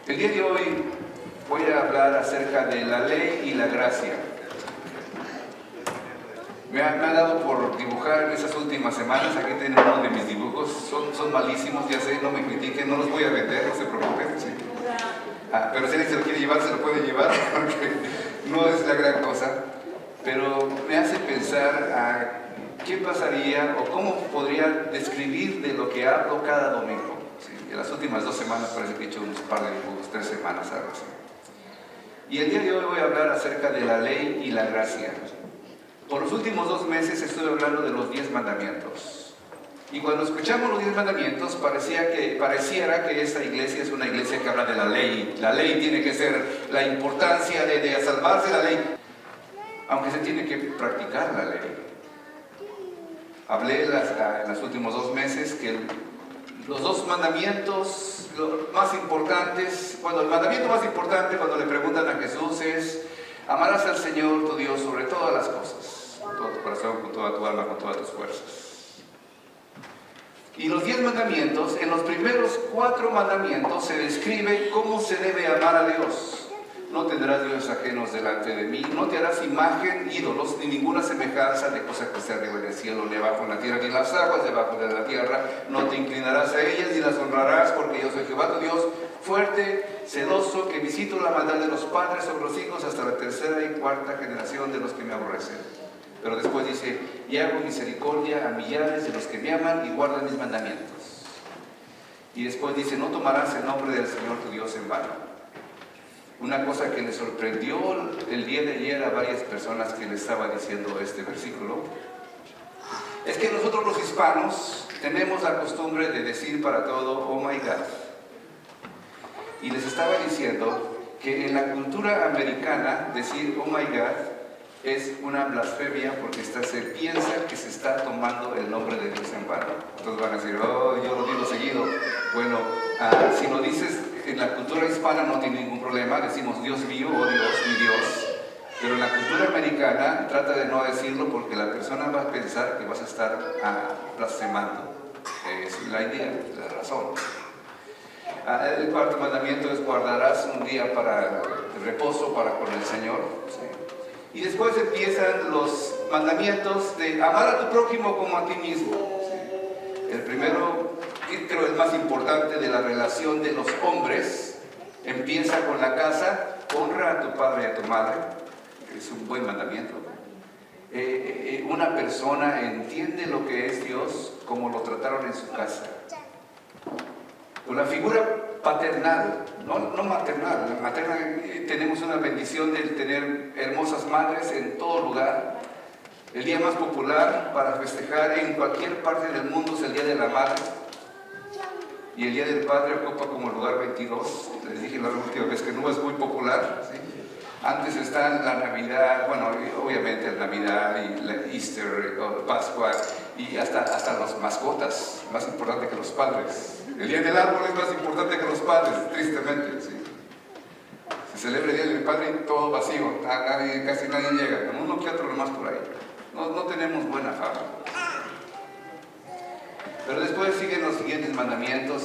El día de hoy voy a hablar acerca de la ley y la gracia. Me ha dado por dibujar en esas últimas semanas. Aquí tienen uno de mis dibujos. Son malísimos, ya sé, no me critiquen, no los voy a vender, no se preocupen. Sí. Pero si alguien se lo quiere llevar, se lo puede llevar, porque no es la gran cosa. Pero me hace pensar qué pasaría o cómo podría describir de lo que hablo cada domingo. Sí, en las últimas 2 semanas parece que he hecho unos par de dibujos, 3 semanas, algo así. Y el día de hoy voy a hablar acerca de la ley y la gracia. Por los últimos 2 meses estuve hablando de los 10 mandamientos. Y cuando escuchamos los 10 mandamientos, pareciera que esta iglesia es una iglesia que habla de la ley. La ley tiene que ser la importancia de salvarse la ley. Aunque se tiene que practicar la ley. Hablé en los últimos 2 meses que los 2 mandamientos más importantes, el mandamiento más importante cuando le preguntan a Jesús es: amarás al Señor tu Dios sobre todas las cosas, con todo tu corazón, con toda tu alma, con todas tus fuerzas. Y los 10 mandamientos, en los primeros 4 mandamientos se describe cómo se debe amar a Dios. No tendrás dioses ajenos delante de mí, no te harás imagen, ídolos, ni ninguna semejanza de cosa que sea arriba en el cielo, ni abajo en la tierra, ni en las aguas debajo de la tierra. No te inclinarás a ellas, ni las honrarás, porque yo soy Jehová tu Dios, fuerte, celoso, que visito la maldad de los padres sobre los hijos hasta la 3ª y 4ª generación de los que me aborrecen. Pero después dice: y hago misericordia a millares de los que me aman y guardan mis mandamientos. Y después dice: no tomarás el nombre del Señor tu Dios en vano. Una cosa que le sorprendió el día de ayer a varias personas que le estaba diciendo este versículo es que nosotros los hispanos tenemos la costumbre de decir para todo "oh my God". Y les estaba diciendo que en la cultura americana decir "oh my God" es una blasfemia, porque se piensa que se está tomando el nombre de Dios en vano. Entonces van a decir: oh, yo lo digo seguido. Bueno, si lo dices en la cultura hispana no tiene ningún problema, decimos Dios mío o Dios, mi Dios. Pero en la cultura americana trata de no decirlo, porque la persona va a pensar que vas a estar blasfemando. Es la idea, la razón. El 4º mandamiento es: guardarás un día para reposo para con el Señor. ¿Sí? Y después empiezan los mandamientos de amar a tu prójimo como a ti mismo. ¿Sí? El primero, creo el más importante, de la relación de los hombres, empieza con la casa: honra a tu padre y a tu madre. Es un buen mandamiento. Una persona entiende lo que es Dios como lo trataron en su casa. Con la figura paternal, no maternal. La materna, tenemos una bendición de tener hermosas madres en todo lugar. El día más popular para festejar en cualquier parte del mundo es el Día de la Madre. Y el Día del Padre ocupa como el lugar 22. Les dije la última vez que no es muy popular, ¿sí? Antes está la Navidad, bueno, obviamente la Navidad y la Easter, o Pascua, y hasta las mascotas, más importante que los padres. El Día del Árbol es más importante que los padres, tristemente, ¿sí? Se celebra el Día del Padre y todo vacío, casi nadie llega, con uno que otro nomás por ahí. No tenemos buena fama. Pero después siguen los siguientes mandamientos,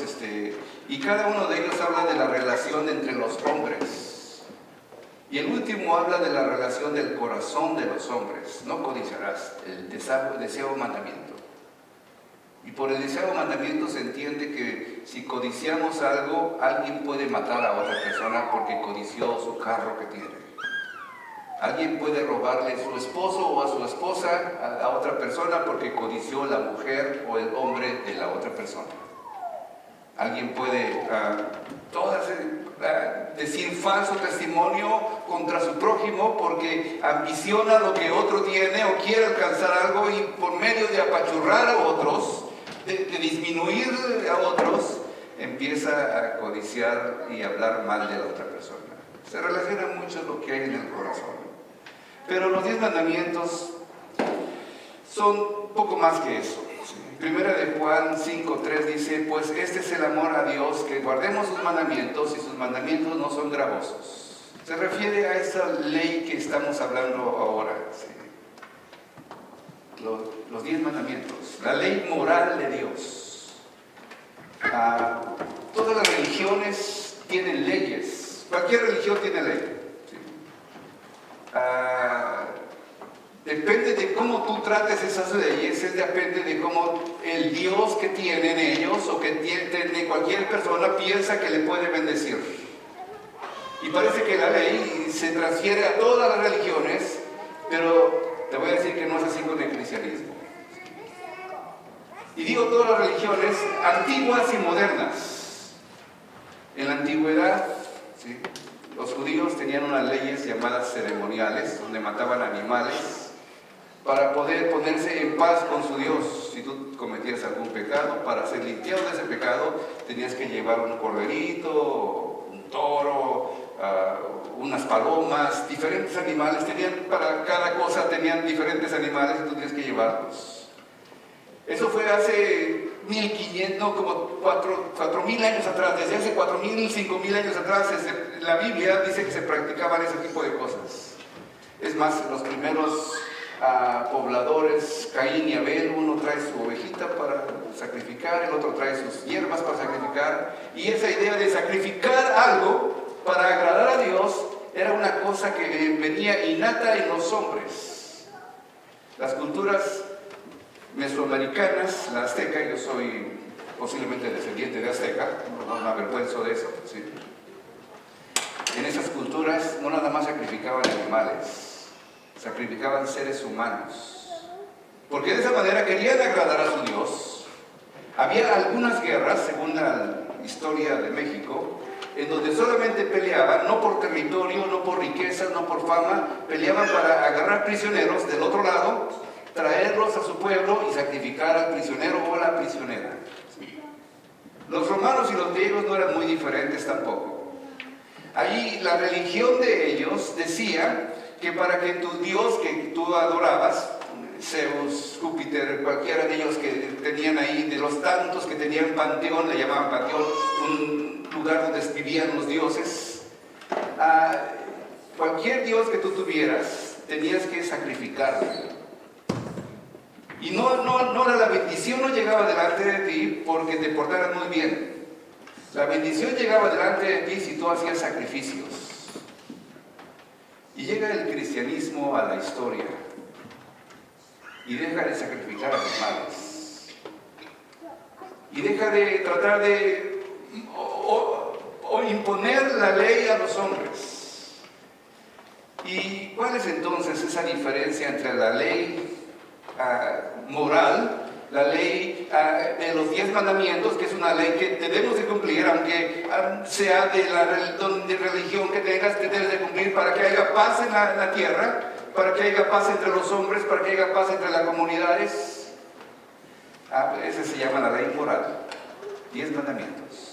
y cada uno de ellos habla de la relación entre los hombres. Y el último habla de la relación del corazón de los hombres. No codiciarás, el deseado mandamiento. Y por el deseado mandamiento se entiende que si codiciamos algo, alguien puede matar a otra persona porque codició su carro que tiene. Alguien puede robarle a su esposo o a su esposa a otra persona porque codició la mujer o el hombre de la otra persona. Alguien puede decir falso testimonio contra su prójimo porque ambiciona lo que otro tiene o quiere alcanzar algo, y por medio de apachurrar a otros, de disminuir a otros, empieza a codiciar y hablar mal de la otra persona. Se relaciona mucho lo que hay en el corazón. Pero los 10 mandamientos son poco más que eso. Primera de Juan 5:3 dice: pues este es el amor a Dios, que guardemos sus mandamientos, y sus mandamientos no son gravosos. Se refiere a esa ley que estamos hablando ahora. ¿Sí? Los 10 mandamientos, la ley moral de Dios. Todas las religiones tienen leyes. Cualquier religión tiene ley. ¿Sí? Depende de cómo tú trates esas leyes, depende de cómo el Dios que tienen ellos o que tiene cualquier persona piensa que le puede bendecir. Y parece que la ley se transfiere a todas las religiones, pero te voy a decir que no es así con el cristianismo. Y digo todas las religiones, antiguas y modernas. En la antigüedad, ¿sí?, los judíos tenían unas leyes llamadas ceremoniales, donde mataban animales para poder ponerse en paz con su Dios. Si tú cometías algún pecado, para ser limpiado de ese pecado, tenías que llevar un corderito, un toro, unas palomas, diferentes animales. Para cada cosa tenían diferentes animales y tú tenías que llevarlos. Eso fue hace 1500, no, como 4000 años atrás. Desde hace 4000, 5000 años atrás, la Biblia dice que se practicaban ese tipo de cosas. Es más, los primeros pobladores, Caín y Abel, uno trae su ovejita para sacrificar, el otro trae sus hierbas para sacrificar, y esa idea de sacrificar algo para agradar a Dios era una cosa que venía innata en los hombres. Las culturas mesoamericanas, la azteca, yo soy posiblemente descendiente de azteca, no me avergüenzo de eso, ¿sí? En esas culturas no nada más sacrificaban animales, sacrificaban seres humanos, porque de esa manera querían agradar a su Dios. Había algunas guerras, según la historia de México, en donde solamente peleaban, no por territorio, no por riqueza, no por fama, peleaban para agarrar prisioneros del otro lado, traerlos a su pueblo y sacrificar al prisionero o a la prisionera. Los romanos y los griegos no eran muy diferentes tampoco. Allí la religión de ellos decía que para que tu Dios que tú adorabas, Zeus, Júpiter, cualquiera de ellos que tenían ahí, de los tantos que tenían panteón, le llamaban panteón, un lugar donde vivían los dioses, cualquier Dios que tú tuvieras, tenías que sacrificarlo. Y no la bendición no llegaba delante de ti porque te portaras muy bien. La bendición llegaba delante de ti si tú hacías sacrificios. Y llega el cristianismo a la historia y deja de sacrificar animales y deja de tratar de o imponer la ley a los hombres. ¿Y cuál es entonces esa diferencia entre la ley moral, la ley de los 10 mandamientos, que es una ley que debemos de cumplir, aunque sea de la religión que tengas, que debes de cumplir para que haya paz en la tierra, para que haya paz entre los hombres, para que haya paz entre las comunidades? Esa se llama la ley moral, 10 mandamientos.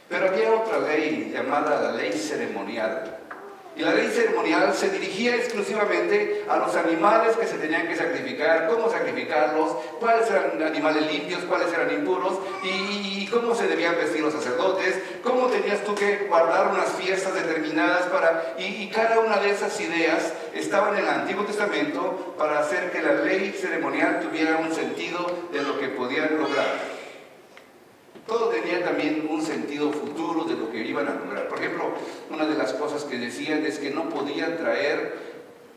Pero había otra ley llamada la ley ceremonial. Y la ley ceremonial se dirigía exclusivamente a los animales que se tenían que sacrificar, cómo sacrificarlos, cuáles eran animales limpios, cuáles eran impuros, y cómo se debían vestir los sacerdotes, cómo tenías tú que guardar unas fiestas determinadas y cada una de esas ideas estaba en el Antiguo Testamento para hacer que la ley ceremonial tuviera un sentido de lo que podían lograr. Todo tenía también un sentido futuro de lo que iban a lograr. Por ejemplo, una de las cosas que decían es que no podían traer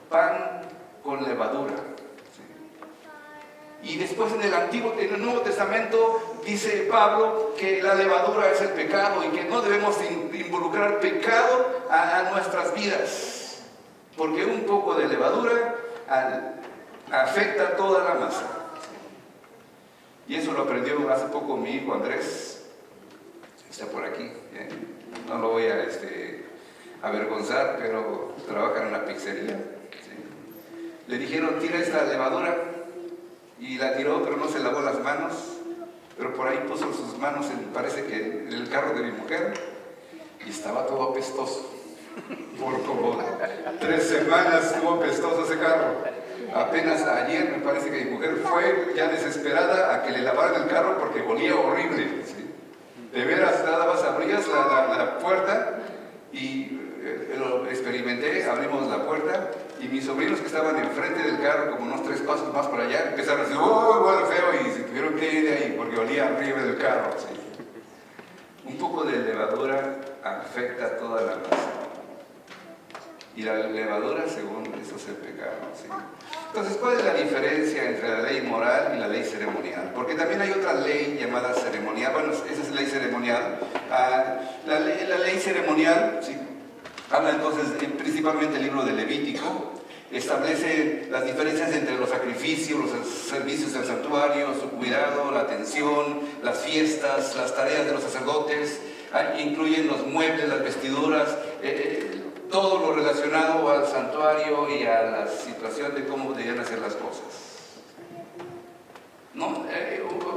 pan con levadura. Y después en el Nuevo Testamento dice Pablo que la levadura es el pecado y que no debemos involucrar pecado a nuestras vidas, porque un poco de levadura afecta toda la masa. Y eso lo aprendió hace poco mi hijo Andrés, está por aquí, no lo voy a avergonzar, pero trabaja en una pizzería. ¿Sí? Le dijeron, tira esta levadura, y la tiró, pero no se lavó las manos, pero por ahí puso sus manos, parece que en el carro de mi mujer, y estaba todo apestoso. Por como 3 semanas estuvo apestoso ese carro. Apenas ayer me parece que mi mujer fue ya desesperada a que le lavaran el carro porque olía horrible. ¿Sí? De veras, nada más abrías la puerta y lo experimenté, abrimos la puerta y mis sobrinos que estaban enfrente del carro, como unos 3 pasos más para allá, empezaron a decir, ¡oh, bueno, feo! Y se tuvieron que ir de ahí porque olía horrible del carro. ¿Sí? Un poco de levadura afecta a toda la masa. Y la levadura, según eso, es el pecado. ¿Sí? Entonces, ¿cuál es la diferencia entre la ley moral y la ley ceremonial? Porque también hay otra ley llamada ceremonial. Bueno, esa es la ley ceremonial. La ley ceremonial, ¿sí?, habla entonces principalmente el libro de Levítico. Establece las diferencias entre los sacrificios, los servicios del santuario, su cuidado, la atención, las fiestas, las tareas de los sacerdotes. Incluyen los muebles, las vestiduras, todo lo relacionado al santuario y a la situación de cómo debían hacer las cosas. ¿No?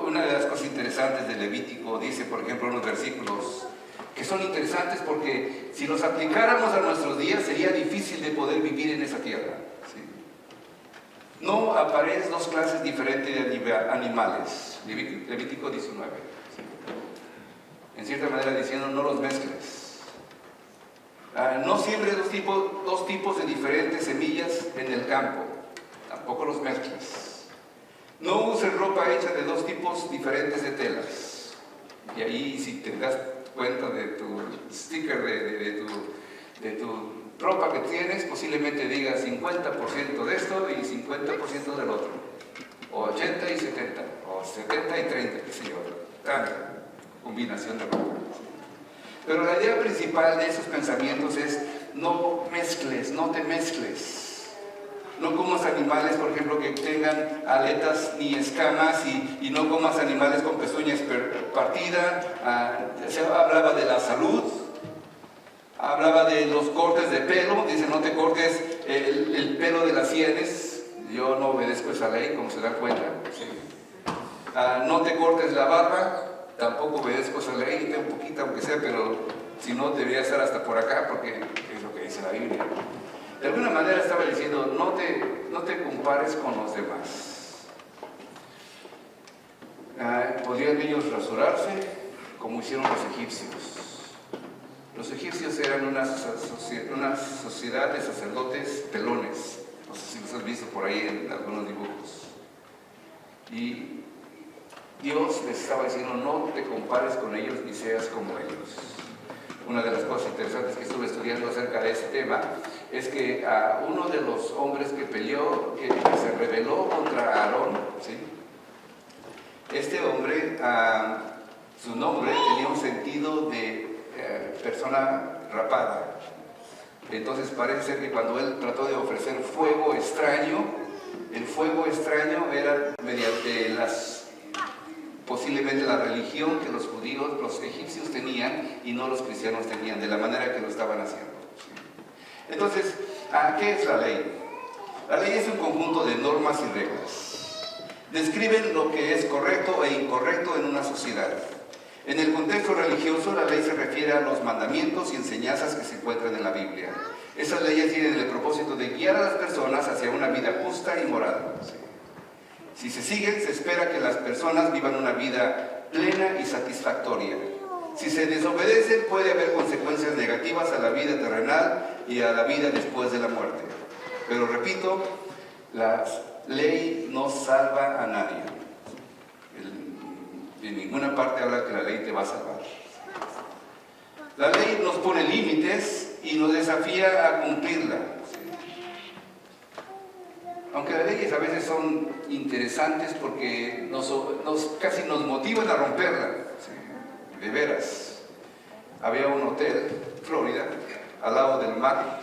Una de las cosas interesantes de Levítico dice, por ejemplo, unos versículos que son interesantes porque si los aplicáramos a nuestros días sería difícil de poder vivir en esa tierra. ¿Sí? No aparecen dos clases diferentes de animales. Levítico 19. ¿Sí? En cierta manera diciendo, no los mezcles. No siembres dos tipos de diferentes semillas en el campo, tampoco los mezcles. No uses ropa hecha de dos tipos diferentes de telas. Y ahí, si te das cuenta de tu sticker, de tu ropa que tienes, posiblemente diga 50% de esto y 50% del otro, o 80 y 70, o 70 y 30, qué sé yo, tanta combinación de ropa. Pero la idea principal de esos pensamientos es no mezcles, no te mezcles. No comas animales, por ejemplo, que tengan aletas ni escamas y no comas animales con pezuñas partidas. Se hablaba de la salud, hablaba de los cortes de pelo. Dice, no te cortes el pelo de las sienes. Yo no obedezco esa ley, como se dan cuenta. Sí. No te cortes la barba. Tampoco obedezco esa ley, tengo un poquito aunque sea, pero si no debería estar hasta por acá porque es lo que dice la Biblia. De alguna manera estaba diciendo, no te compares con los demás. ¿Podrían ellos rasurarse como hicieron los egipcios? Los egipcios eran una sociedad de sacerdotes pelones. No sé si los has visto por ahí en algunos dibujos. Y Dios les estaba diciendo, no te compares con ellos ni seas como ellos. Una de las cosas interesantes que estuve estudiando acerca de este tema es que uno de los hombres que peleó, que se rebeló contra Aarón, ¿sí?, este hombre, su nombre tenía un sentido de persona rapada. Entonces parece ser que cuando él trató de ofrecer fuego extraño, el fuego extraño era mediante posiblemente la religión que los judíos, los egipcios tenían y no los cristianos tenían, de la manera que lo estaban haciendo. Entonces, ¿qué es la ley? La ley es un conjunto de normas y reglas. Describen lo que es correcto e incorrecto en una sociedad. En el contexto religioso, la ley se refiere a los mandamientos y enseñanzas que se encuentran en la Biblia. Esas leyes tienen el propósito de guiar a las personas hacia una vida justa y moral. Si se siguen, se espera que las personas vivan una vida plena y satisfactoria. Si se desobedecen, puede haber consecuencias negativas a la vida terrenal y a la vida después de la muerte. Pero repito, la ley no salva a nadie. En ninguna parte habla que la ley te va a salvar. La ley nos pone límites y nos desafía a cumplirla. Aunque las leyes a veces son interesantes porque casi nos motivan a romperla, ¿sí?, de veras. Había un hotel, Florida, al lado del mar,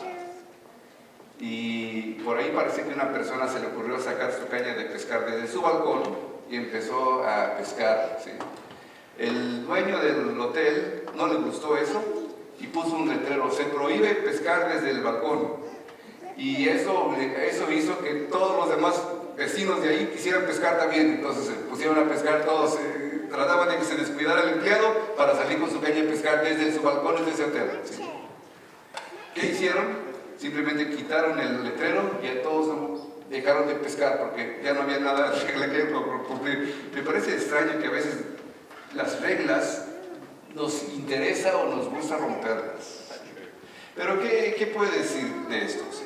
y por ahí parece que a una persona se le ocurrió sacar su caña de pescar desde su balcón y empezó a pescar, ¿sí? El dueño del hotel no le gustó eso y puso un letrero: se prohíbe pescar desde el balcón. Y eso hizo que todos los demás vecinos de ahí quisieran pescar también. Entonces se pusieron a pescar todos, trataban de que se descuidara el empleado para salir con su caña y pescar desde su balcón, desde ese hotel. ¿Sí? ¿Qué hicieron? Simplemente quitaron el letrero y a todos dejaron de pescar porque ya no había nada que cumplir. Me parece extraño que a veces las reglas nos interesa o nos gusta romperlas. Pero ¿qué puede decir de esto? ¿Sí?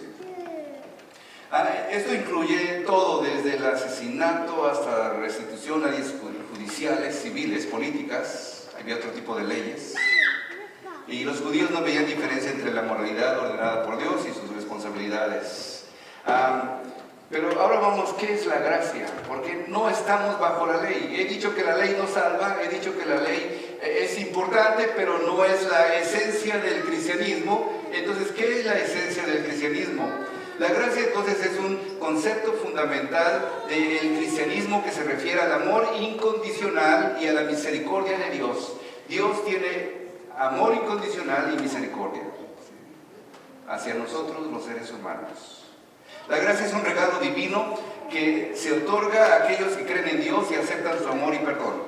Esto incluye todo, desde el asesinato hasta la restitución, leyes judiciales, civiles, políticas. Había otro tipo de leyes. Y los judíos no veían diferencia entre la moralidad ordenada por Dios y sus responsabilidades. Pero ahora vamos, ¿qué es la gracia? Porque no estamos bajo la ley. He dicho que la ley no salva, he dicho que la ley es importante, pero no es la esencia del cristianismo. Entonces, ¿qué es la esencia del cristianismo? La gracia entonces es un concepto fundamental del cristianismo que se refiere al amor incondicional y a la misericordia de Dios. Dios tiene amor incondicional y misericordia hacia nosotros los seres humanos. La gracia es un regalo divino que se otorga a aquellos que creen en Dios y aceptan su amor y perdón.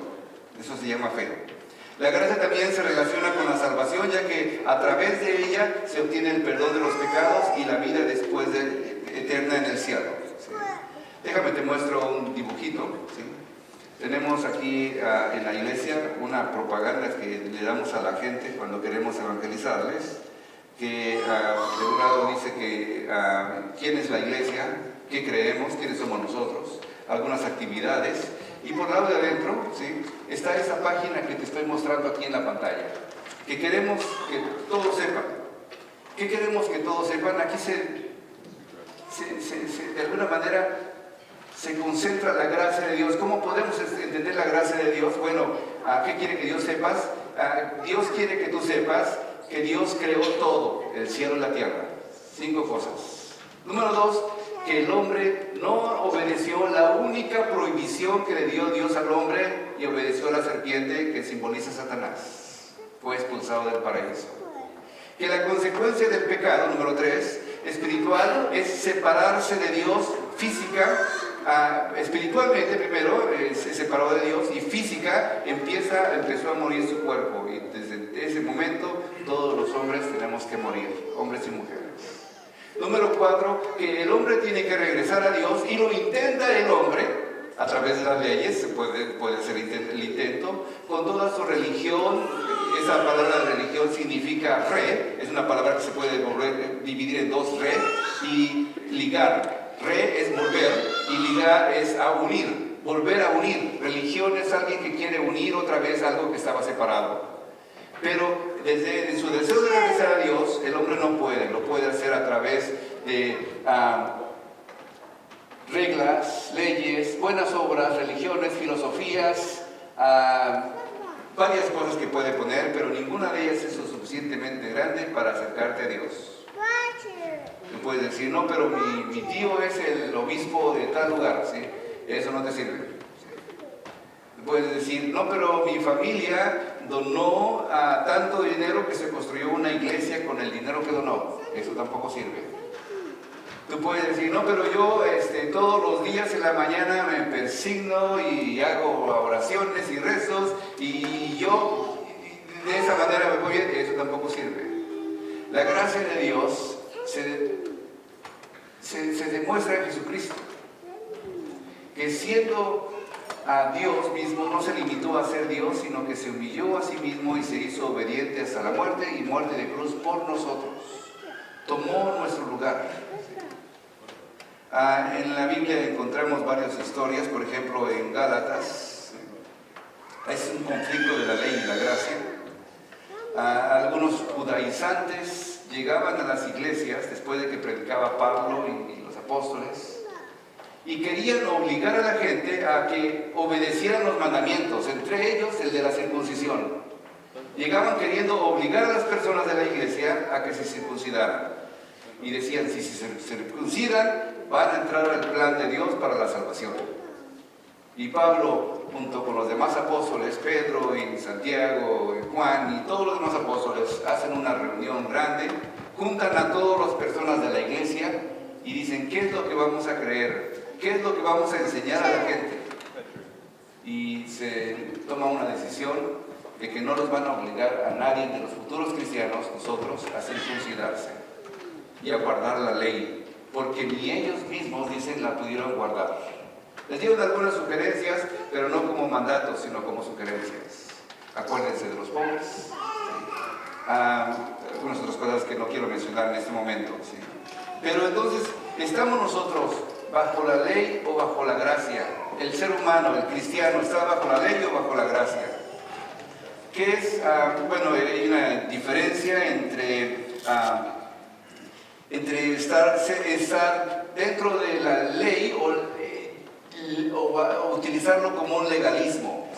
Eso se llama fe. La gracia también se relaciona con la salvación, ya que a través de ella se obtiene el perdón de los pecados y la vida después eterna en el cielo. ¿Sí? Déjame te muestro un dibujito. ¿Sí? Tenemos aquí en la iglesia una propaganda que le damos a la gente cuando queremos evangelizarles, que de un lado dice que quién es la iglesia, qué creemos, quiénes somos nosotros, algunas actividades, y por el lado de adentro, ¿sí?, está esa página que te estoy mostrando aquí en la pantalla, que queremos que todos sepan. ¿Qué queremos que todos sepan? Aquí de alguna manera se concentra la gracia de Dios. ¿Cómo podemos entender la gracia de Dios? Bueno, ¿qué quiere que Dios sepas? Dios quiere que tú sepas que Dios creó todo, el cielo y la tierra. 5 cosas. Número 2, que el hombre no obedeció la única prohibición que le dio Dios al hombre y obedeció a la serpiente que simboliza a Satanás. Fue expulsado del paraíso. Que la consecuencia del pecado, número 3, espiritual, es separarse de Dios física. Espiritualmente primero se separó de Dios y física empezó a morir su cuerpo, y desde ese momento todos los hombres tenemos que morir, hombres y mujeres. Número 4, que el hombre tiene que regresar a Dios, y lo intenta el hombre a través de las leyes. Se puede hacer el intento con toda su religión. Esa palabra religión significa re, es una palabra que se puede dividir en 2, re y ligar. Re es volver y ligar es a unir, volver a unir. Religión es alguien que quiere unir otra vez algo que estaba separado. Pero desde su deseo de regresar a Dios, el hombre no puede, lo puede hacer a través de reglas, leyes, buenas obras, religiones, filosofías, varias cosas que puede poner, pero ninguna de ellas es lo suficientemente grande para acercarte a Dios. Tú puedes decir, no, pero mi tío es el obispo de tal lugar, ¿sí? Eso no te sirve. ¿Sí? Puedes decir, no, pero mi familia donó tanto dinero que se construyó una iglesia con el dinero que donó. Eso tampoco sirve. Tú puedes decir, no, pero yo todos los días en la mañana me persigno y hago oraciones y rezos, y yo de esa manera me voy bien. Eso tampoco sirve. La gracia de Dios se demuestra en Jesucristo, que siendo a Dios mismo no se limitó a ser Dios, sino que se humilló a sí mismo y se hizo obediente hasta la muerte, y muerte de cruz por nosotros. Tomó nuestro lugar. En la Biblia encontramos varias historias. Por ejemplo, en Gálatas es un conflicto de la ley y la gracia. Algunos judaizantes llegaban a las iglesias después de que predicaba Pablo y los apóstoles, y querían obligar a la gente a que obedecieran los mandamientos, entre ellos el de la circuncisión. Llegaban queriendo obligar a las personas de la iglesia a que se circuncidaran, y decían, si se circuncidan van a entrar al plan de Dios para la salvación. Y Pablo, junto con los demás apóstoles, Pedro y Santiago y Juan y todos los demás apóstoles, hacen una reunión grande, juntan a todas las personas de la iglesia y dicen, ¿qué es lo que vamos a creer? ¿Qué es lo que vamos a enseñar a la gente? Y se toma una decisión de que no los van a obligar a nadie de los futuros cristianos, nosotros, a circuncidarse y a guardar la ley, porque ni ellos mismos, dicen, la pudieron guardar. Les dieron algunas sugerencias, pero no como mandatos, sino como sugerencias. Acuérdense de los pobres. Algunas otras cosas que no quiero mencionar en este momento. ¿Sí? Pero entonces, ¿estamos nosotros bajo la ley o bajo la gracia? El ser humano, el cristiano, ¿está bajo la ley o bajo la gracia? ¿Qué es? Bueno, hay una diferencia entre estar dentro de la ley o utilizarlo como un legalismo.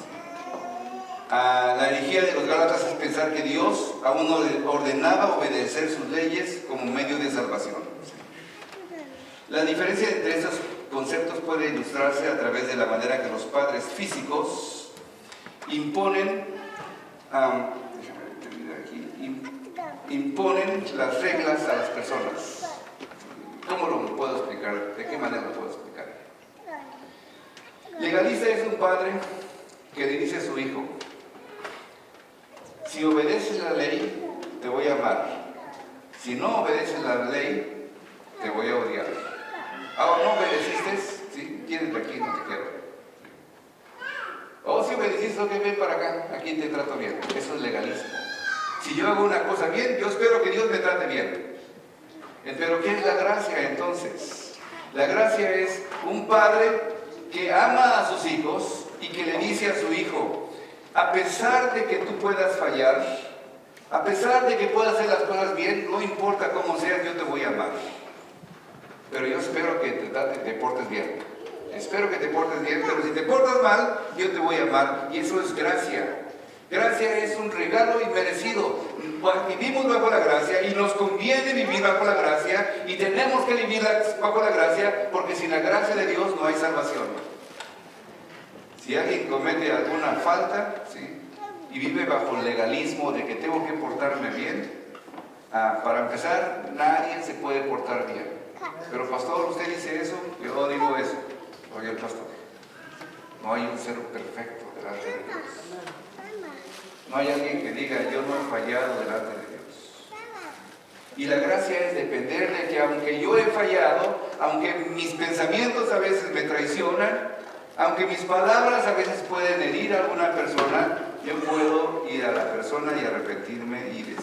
La herejía de los Gálatas es pensar que Dios aún no ordenaba obedecer sus leyes como medio de salvación. La diferencia entre estos conceptos puede ilustrarse a través de la manera que los padres físicos imponen las reglas a las personas. ¿Cómo lo puedo explicar? ¿De qué manera lo puedo explicar? Legalista es un padre que le dice a su hijo: si obedeces la ley, te voy a amar. Si no obedeces la ley, te voy a odiar. Ahora, no obedeciste, ¿sí? Quédate aquí, no te quiero. O si obedeciste, ok, ven para acá, aquí te trato bien. Eso es legalismo. Si yo hago una cosa bien, yo espero que Dios me trate bien. Pero ¿qué es la gracia entonces? La gracia es un padre que ama a sus hijos y que le dice a su hijo: a pesar de que tú puedas fallar, a pesar de que puedas hacer las cosas bien, no importa cómo seas, yo te voy a amar. Pero yo espero que te portes bien. Espero que te portes bien, pero si te portas mal, yo te voy a amar. Y eso es gracia. Gracia es un regalo inmerecido. Vivimos bajo la gracia y nos conviene vivir bajo la gracia, y tenemos que vivir bajo la gracia, porque sin la gracia de Dios no hay salvación. Si alguien comete alguna falta, ¿sí?, y vive bajo el legalismo de que tengo que portarme bien, para empezar, nadie se puede portar bien. Pero pastor, ¿usted dice eso? Yo digo eso. Oye, el pastor, no hay un ser perfecto delante de Dios. No hay alguien que diga: yo no he fallado delante de Dios. Y la gracia es depender de que aunque yo he fallado, aunque mis pensamientos a veces me traicionan, aunque mis palabras a veces pueden herir a alguna persona, yo puedo ir a la persona y arrepentirme y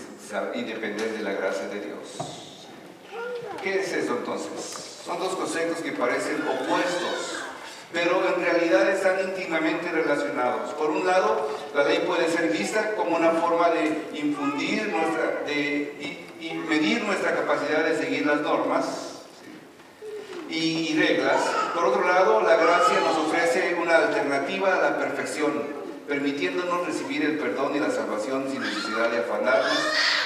depender de la gracia de Dios. ¿Qué es eso entonces? Son dos conceptos que parecen opuestos, pero en realidad están íntimamente relacionados. Por un lado, la ley puede ser vista como una forma de infundir y medir nuestra capacidad de seguir las normas, ¿sí?, y reglas. Por otro lado, la gracia nos ofrece una alternativa a la perfección, permitiéndonos recibir el perdón y la salvación sin necesidad de afanarnos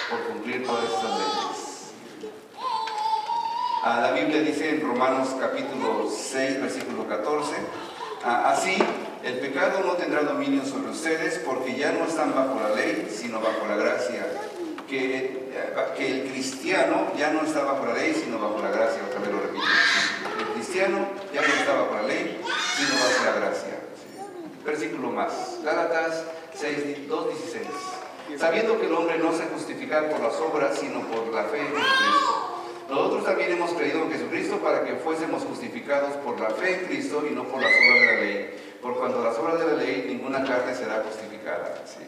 por cumplir todas estas leyes. La Biblia dice en Romanos capítulo 6, versículo 14, así, el pecado no tendrá dominio sobre ustedes, porque ya no están bajo la ley, sino bajo la gracia. Que el cristiano ya no está bajo la ley, sino bajo la gracia. Otra vez lo repito. El cristiano ya no está bajo la ley, sino bajo la gracia. Versículo más. Gálatas 2:16. Sabiendo que el hombre no se justifica por las obras, sino por la fe en Jesucristo. Nosotros también hemos creído en Jesucristo para que fuésemos justificados por la fe en Cristo y no por las obras de la ley. Por cuanto a las obras de la ley, ninguna carne será justificada. ¿Sí?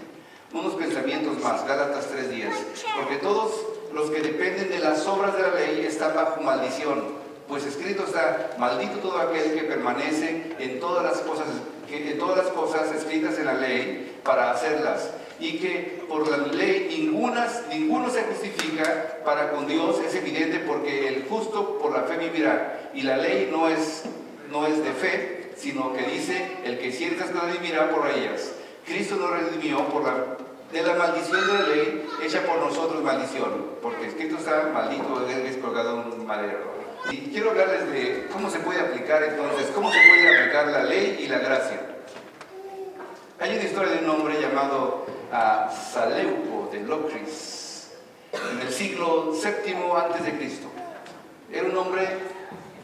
Unos pensamientos más, Gálatas 3:10. Porque todos los que dependen de las obras de la ley están bajo maldición. Pues escrito está: maldito todo aquel que permanece en todas las cosas escritas en la ley para hacerlas. Y que por la ley ninguno se justifica para con Dios. Es evidente, porque el justo por la fe vivirá. Y la ley no es de fe, sino que dice: el que ciertas cosas vivirá por ellas. Cristo nos redimió de la maldición de la ley, hecha por nosotros maldición, porque escrito está: maldito el que es colgado en un madero. Y quiero hablarles de cómo se puede aplicar entonces, cómo se puede aplicar la ley y la gracia. Hay una historia de un hombre llamado Saleuco de Locris, en el siglo VII antes de Cristo. Era un hombre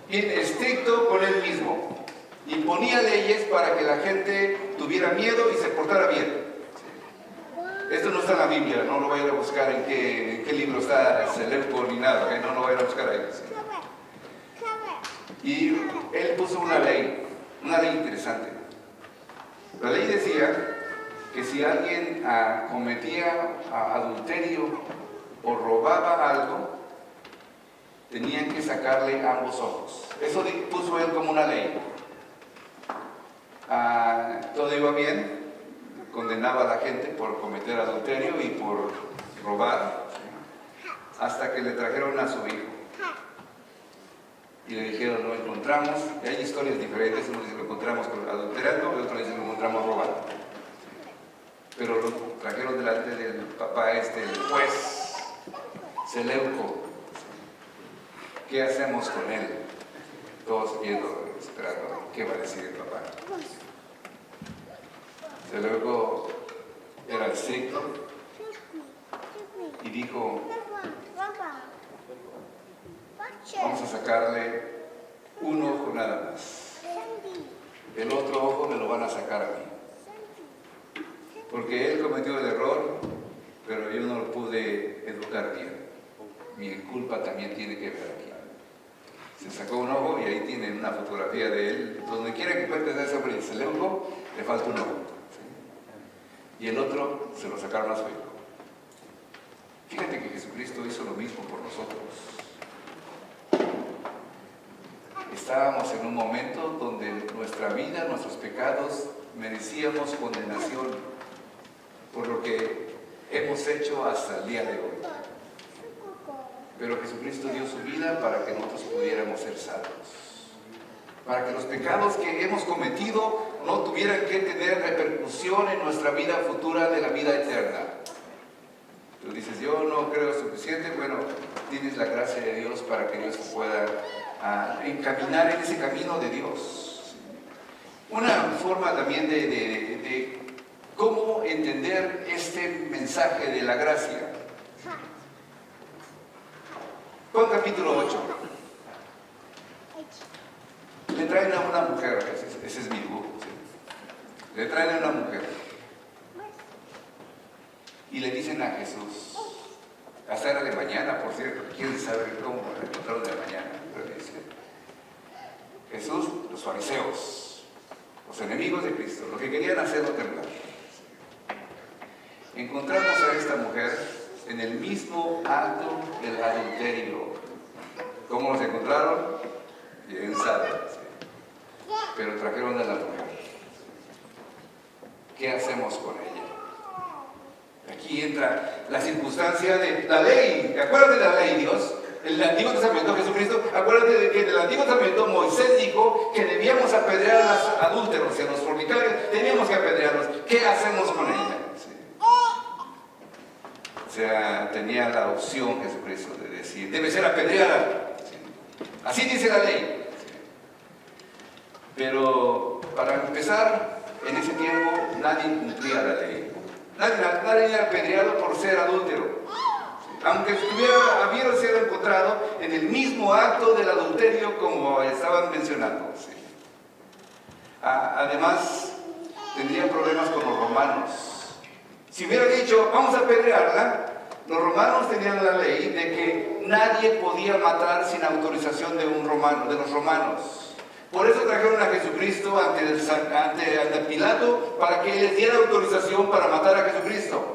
bien estricto con él mismo. Imponía leyes para que la gente tuviera miedo y se portara bien. Esto no está en la Biblia, no lo vayan a buscar en qué libro está Saleuco ni nada, ¿okay? No lo vayan a buscar ahí. ¿Sí? Y él puso una ley interesante. La ley decía que si alguien cometía adulterio o robaba algo, tenían que sacarle ambos ojos. Eso puso él como una ley. ¿Todo iba bien? condenaba a la gente por cometer adulterio y por robar, hasta que le trajeron a su hijo. Y le dijeron, lo encontramos, y hay historias diferentes, uno dice lo encontramos adulterando, y otro dice lo encontramos robando. Pero lo trajeron delante del papá el juez Seleuco. ¿Qué hacemos con él? Todos viendo, esperando, ¿qué va a decir el papá? Seleuco era estricto y dijo, vamos a sacarle un ojo nada más. El otro ojo me lo van a sacar a mí. Porque él cometió el error, pero yo no lo pude educar bien. Mi culpa también tiene que ver aquí. Se sacó un ojo y ahí tienen una fotografía de él. Donde quiera que encuentres a ese hombre Seleuco, le falta un ojo. ¿Sí? Y el otro se lo sacaron a su hijo. Fíjate que Jesucristo hizo lo mismo por nosotros. Estábamos en un momento donde nuestra vida, nuestros pecados, merecíamos condenación por lo que hemos hecho hasta el día de hoy. Pero Jesucristo dio su vida para que nosotros pudiéramos ser salvos. Para que los pecados que hemos cometido no tuvieran que tener repercusión en nuestra vida futura de la vida eterna. Tú dices, yo no creo suficiente. Bueno, tienes la gracia de Dios para que Dios pueda encaminar en ese camino de Dios. Una forma también de cómo entender este mensaje de la gracia. Juan capítulo 8. Le traen a una mujer, ese es mi dibujo, ¿sí? Le traen a una mujer y le dicen a Jesús, hasta era de mañana, por cierto, quieren saber cómo la encontraron de la mañana, pero dice, Jesús, los fariseos, los enemigos de Cristo, lo que querían hacerlo temblar. Encontramos a esta mujer en el mismo acto del adulterio. ¿Cómo los encontraron? Bien saben, ¿sí? Pero trajeron a la mujer. ¿Qué hacemos con ella? Aquí entra la circunstancia de la ley. Acuérdate de la ley, Dios. El Antiguo Testamento, Jesucristo, acuérdate de que en el Antiguo Testamento Moisés dijo que debíamos apedrear a los adúlteros y a los fornicarios. Teníamos que apedrearlos. ¿Qué hacemos con ella? ¿Sí? O sea, tenía la opción Jesucristo de decir, debe ser apedreada. ¿Sí? Así dice la ley. ¿Sí? Pero para empezar, en ese tiempo nadie cumplía la ley. Nadie era apedreado por ser adúltero. Aunque hubiera sido encontrado en el mismo acto del adulterio como estaban mencionando. ¿Sí? Además, tendrían problemas con los romanos. Si hubiera dicho, vamos a apedrearla, los romanos tenían la ley de que nadie podía matar sin autorización de los romanos. Por eso trajeron a Jesucristo ante Pilato para que les diera autorización para matar a Jesucristo.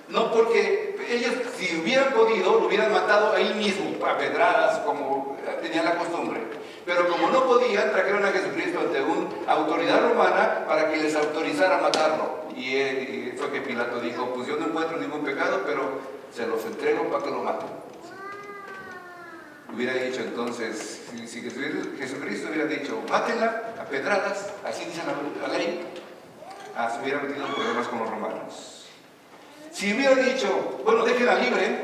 No porque ellos, si hubieran podido, lo hubieran matado ahí mismo, a pedradas, como tenían la costumbre. Pero como no podían, trajeron a Jesucristo ante una autoridad romana para que les autorizara matarlo. Y fue que Pilato dijo, pues yo no encuentro ningún pecado, pero se los entrego para que lo maten. Hubiera dicho entonces, si Jesucristo hubiera dicho, mátenla a pedradas, así dice la ley, se hubiera metido en problemas con los romanos. Si hubiera dicho, bueno, déjenla libre,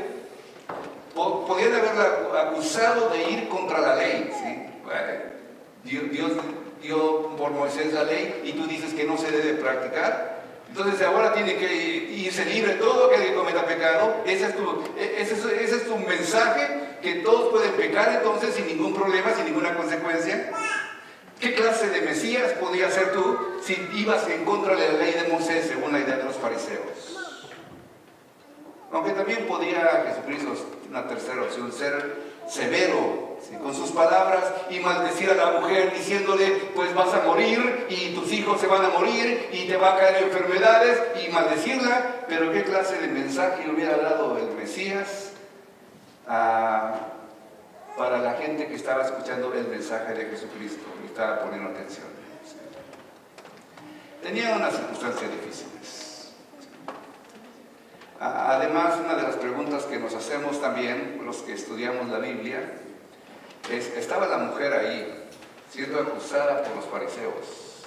podrían haberla acusado de ir contra la ley, ¿sí? Dios dio por Moisés la ley y tú dices que no se debe practicar. Entonces ahora tiene que irse libre todo aquel que cometa pecado. Ese es tu mensaje, que todos pueden pecar entonces sin ningún problema, sin ninguna consecuencia. ¿Qué clase de Mesías podías ser tú si ibas en contra de la ley de Moisés según la idea de los fariseos? Aunque también podía Jesucristo, una tercera opción, ser severo, ¿sí?, con sus palabras y maldecir a la mujer diciéndole, pues vas a morir y tus hijos se van a morir y te va a caer enfermedades, y maldecirla. Pero ¿qué clase de mensaje hubiera dado el Mesías para la gente que estaba escuchando el mensaje de Jesucristo y estaba poniendo atención? ¿Sí? Tenían unas circunstancias difíciles. Además, una de las preguntas que nos hacemos también, los que estudiamos la Biblia, es, ¿estaba la mujer ahí siendo acusada por los fariseos?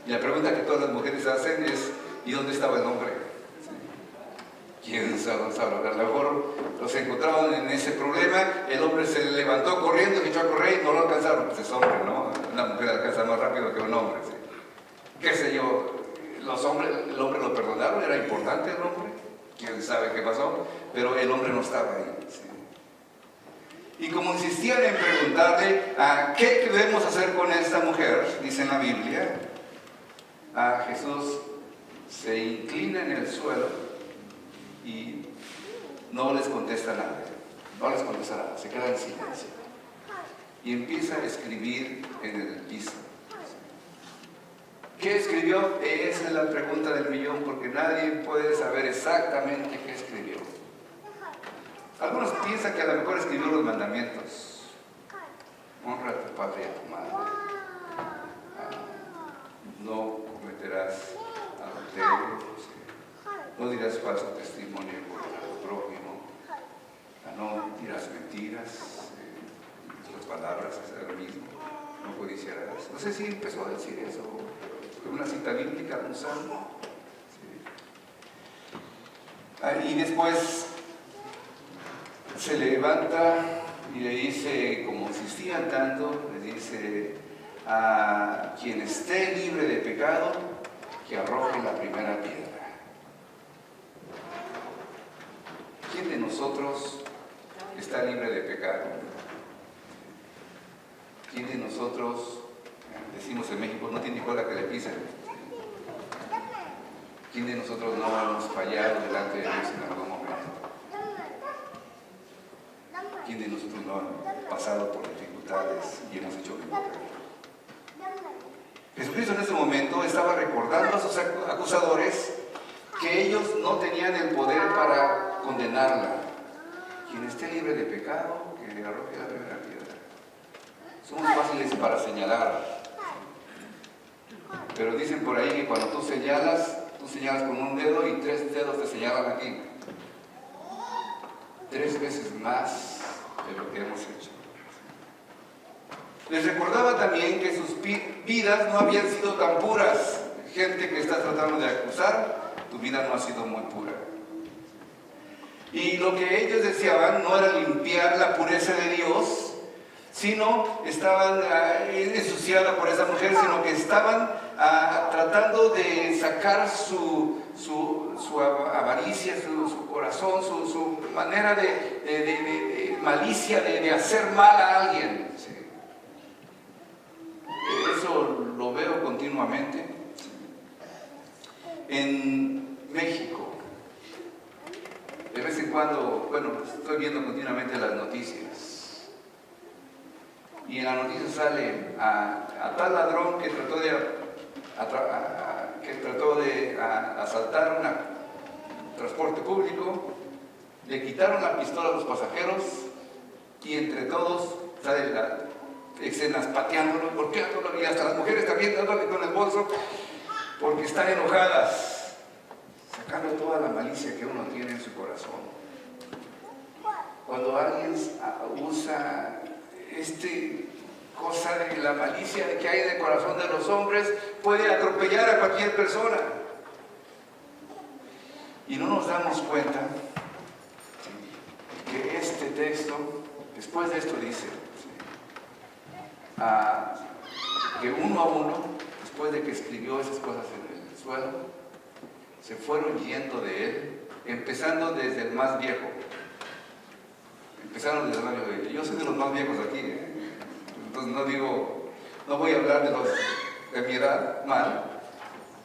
Y la pregunta que todas las mujeres hacen es, ¿y dónde estaba el hombre? ¿Quién sabe? A lo mejor los encontraban en ese problema, el hombre se levantó corriendo, se echó a correr y no lo alcanzaron, pues es hombre, ¿no? Una mujer alcanza más rápido que un hombre, ¿sí? ¿Qué sé yo? El hombre lo perdonaron, era importante el hombre, quién sabe qué pasó, pero el hombre no estaba ahí, ¿sí? Y como insistían en preguntarle, ¿qué debemos hacer con esta mujer? Dice en la Biblia, Jesús se inclina en el suelo y no les contesta nada, se queda en silencio y empieza a escribir en el piso. ¿Qué escribió? Esa es la pregunta del millón, porque nadie puede saber exactamente qué escribió. Algunos piensan que a lo mejor escribió los mandamientos: honra a tu padre y a tu madre, no cometerás adulterio, no dirás falso testimonio contra tu prójimo, no dirás mentiras, las palabras es lo mismo, no codiciarás. No sé si empezó a decir eso, una cita bíblica, un salmo. Sí. Y después se levanta y le dice, como insistían tanto, le dice: a quien esté libre de pecado, que arroje la primera piedra. ¿Quién de nosotros está libre de pecado? ¿Quién de nosotros, decimos en México, no tiene cola que le pisen? ¿Quién de nosotros no hemos fallado delante de Dios en algún momento? ¿Quién de nosotros no ha pasado por dificultades y hemos hecho lo incorrecto? Jesucristo en ese momento estaba recordando a sus acusadores que ellos no tenían el poder para condenarla. Quien esté libre de pecado, que le arroje la primera piedra. Somos fáciles para señalar, pero dicen por ahí que cuando tú señalas con un dedo y 3 dedos te señalan aquí. 3 veces más de lo que hemos hecho. Les recordaba también que sus vidas no habían sido tan puras. Gente que está tratando de acusar, tu vida no ha sido muy pura. Y lo que ellos deseaban no era limpiar la pureza de Dios, sino estaban ensuciadas por esa mujer, sino que estaban tratando de sacar su avaricia, su corazón, su manera de malicia, de hacer mal a alguien. ¿Sí? Eso lo veo continuamente. En México, de vez en cuando, estoy viendo continuamente las noticias, y en la noticia sale a tal ladrón que trató de asaltar un transporte público, le quitaron la pistola a los pasajeros y entre todos salen las escenas pateándolo. ¿Por qué? Y hasta las mujeres también dándole con el bolso, porque están enojadas, sacando toda la malicia que uno tiene en su corazón. Cuando alguien usa cosa de la malicia que hay en el corazón de los hombres, puede atropellar a cualquier persona. Y no nos damos cuenta que este texto, después de esto dice, que uno a uno, después de que escribió esas cosas en el suelo, se fueron yendo de él, empezando desde el más viejo. Yo soy de los más viejos aquí, entonces no voy a hablar de los de mi edad mal,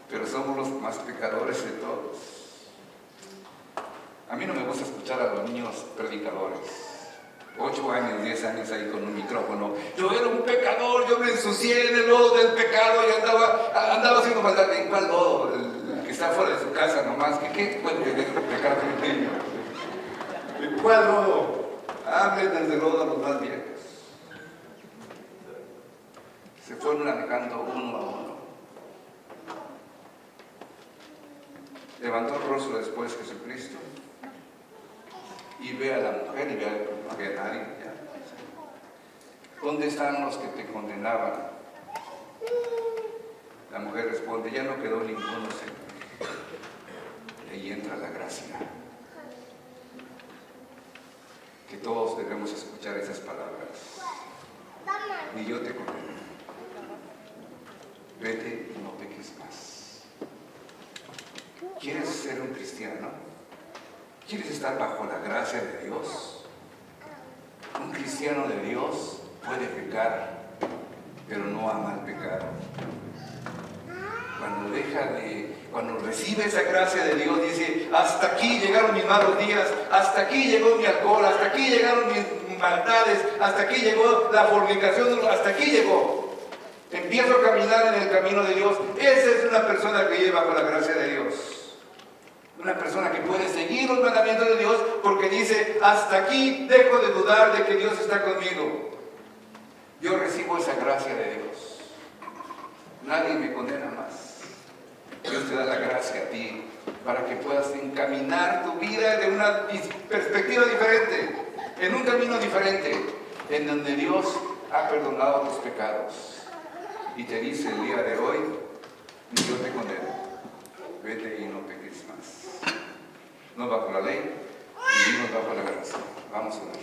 pero somos los más pecadores de todos. A mí no me gusta escuchar a los niños predicadores, 8 años, 10 años ahí con un micrófono. Yo era un pecador, yo me ensucié en el lodo del pecado y andaba haciendo maldad. ¿En cuál lodo? El que está fuera de su casa nomás. ¿Qué puede pecar de niño? ¿En cuál lodo? Hablen desde el lodo a los más viejos. Se fueron alejando uno a uno. Levantó el rostro después Jesucristo y ve a la mujer y ve a, no ve a nadie. Ya. ¿Dónde están los que te condenaban? La mujer responde, ya no quedó ninguno, Señor. Y ahí entra la gracia. Que todos debemos escuchar esas palabras. Ni yo te condeno. Vete y no peques más. ¿Quieres ser un cristiano? ¿Quieres estar bajo la gracia de Dios? Un cristiano de Dios puede pecar, pero no ama el pecado. Cuando recibe esa gracia de Dios, dice, hasta aquí llegaron mis malos días, hasta aquí llegó mi alcohol, hasta aquí llegaron mis maldades, hasta aquí llegó la fornicación, hasta aquí llegó. Empiezo a caminar en el camino de Dios. Esa es una persona que lleva con la gracia de Dios. Una persona que puede seguir los mandamientos de Dios porque dice, hasta aquí dejo de dudar de que Dios está conmigo. Yo recibo esa gracia de Dios. Nadie me condena más. Dios te da la gracia a ti para que puedas encaminar tu vida de una perspectiva diferente, en un camino diferente, en donde Dios ha perdonado tus pecados. Y te dice el día de hoy, ni yo te condeno, vete y no peques más. No bajo la ley, vivimos bajo la gracia. Vamos a orar.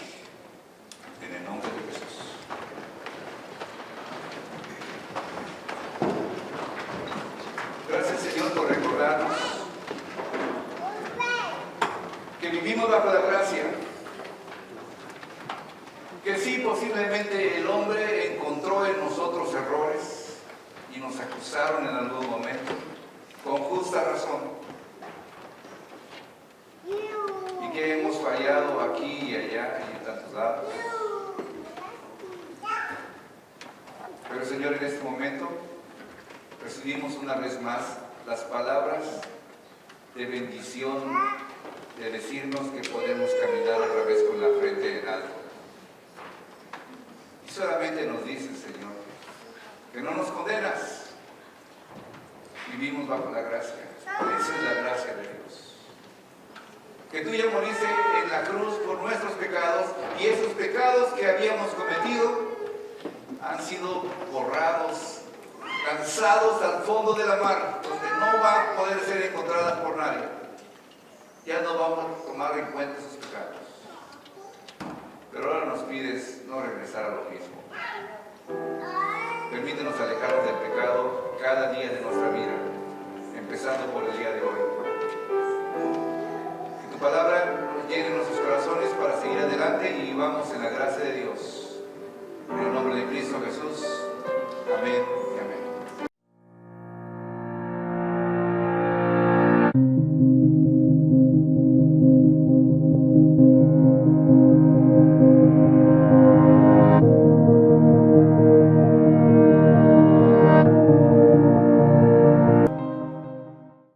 En el nombre de Jesús. Gracias, Señor, por recordarnos que vivimos bajo la gracia. Que sí, posiblemente el hombre encontró en nosotros errores y nos acusaron en algún momento, con justa razón. Y que hemos fallado aquí y allá y en tantos lados. Pero, Señor, en este momento recibimos una vez más las palabras de bendición, de decirnos que podemos caminar otra vez con la frente en alto. Y solamente nos dices, Señor, que no nos condenas. Vivimos bajo la gracia. Esa es la gracia de Dios. Que tú ya moriste en la cruz por nuestros pecados y esos pecados que habíamos cometido han sido borrados, lanzados al fondo de la mar, donde no va a poder ser encontradas por nadie. Ya no vamos a tomar en cuenta esos pecados. Pero ahora nos pides no regresar a lo mismo. Permítenos alejarnos del pecado cada día de nuestra vida, empezando por el día de hoy. Que tu palabra llene nuestros corazones para seguir adelante y vivamos en la gracia de Dios. En el nombre de Cristo Jesús. Amén.